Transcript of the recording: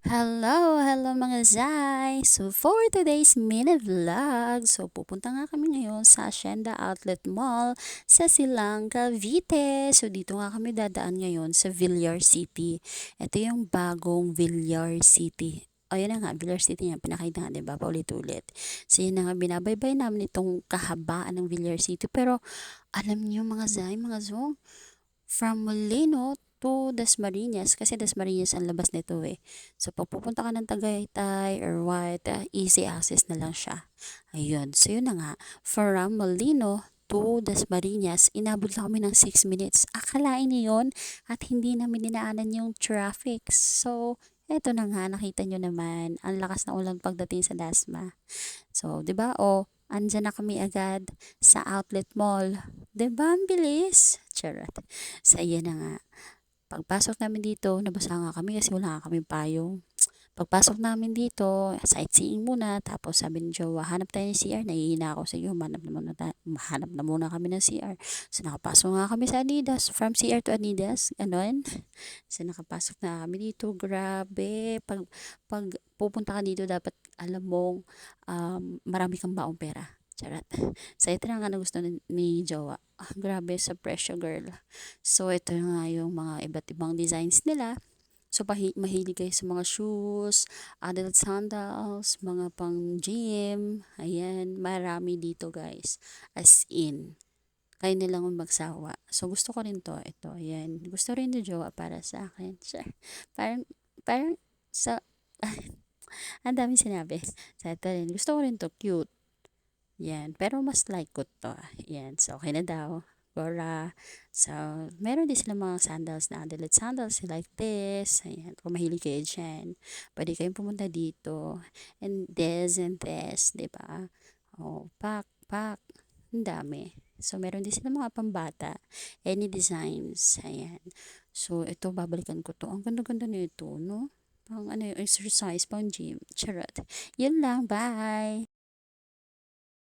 Hello mga Zai! So, for today's mini vlog, pupunta nga kami ngayon sa Hacienda Outlet Mall sa Silang, Cavite. So, dito nga kami dadaan ngayon sa Villar City. Ito yung bagong Villar City. Ayun na nga, Villar City nga, pinakita nga, diba? Paulit-ulit. So, yun na nga, binabaybay namin itong kahabaan ng Villar City. Pero, alam niyo mga Zai, mga Zong, from Molino to Dasmariñas, kasi Dasmariñas ang labas nito eh. So, pag pupunta ka ng Tagaytay or what, easy access na lang siya. Ayun. So, yun na nga. From Molino to Dasmariñas, inabot lang kami ng 6 minutes. Akalain niyo yun at hindi namin dinaanan yung traffic. So, eto na nga, nakita nyo naman, ang lakas ng ulan pagdating sa Dasma. So, 'di ba? O, andyan na kami agad sa outlet mall. 'Di ba? Ang bilis. Charot. So, ayan na nga. Pagpasok namin dito, nabasa nga kami kasi wala nga kaming payong. Pagpasok namin dito, sightseeing muna, tapos sabi ni Jowa, hanap tayo ng CR, nahihina ako sa iyo, hanap na muna kami ng CR. So nakapasok nga kami sa Adidas, from CR to Adidas, ganon. So nakapasok na kami dito, grabe, pag pupunta ka dito, dapat alam mong marami kang baong pera. Charot. So ito na nga na gusto ni Jowa. Ah, grabe sa presyo girl. So ito nga yung mga iba't ibang designs nila. So, mahilig kayo sa mga shoes, adult sandals, mga pang gym. Ayan, marami dito guys. As in, kayo na lang ang magsawa. So, gusto ko rin to. Ito, ayan. Gusto rin ni Jowa para sa akin. Sure. Parang, parang, sa, ang dami sinabi. Sa ito rin. Gusto ko rin to. Cute. Yan. Pero mas like ko to. Yan. So, okay na daw. Gora. So, meron din sila mga sandals na adult sandals like this. Ayan. Kung mahilig kayo dyan, pwede kayong pumunta dito. And this. Diba? Oh, pack. Ang dami. So, meron din sila mga pambata. Any designs. Ayan. So, ito, babalikan ko to. Ang ganda-ganda nito, no? Pang ano yung exercise, pang gym. Charot. Yun lang. Bye!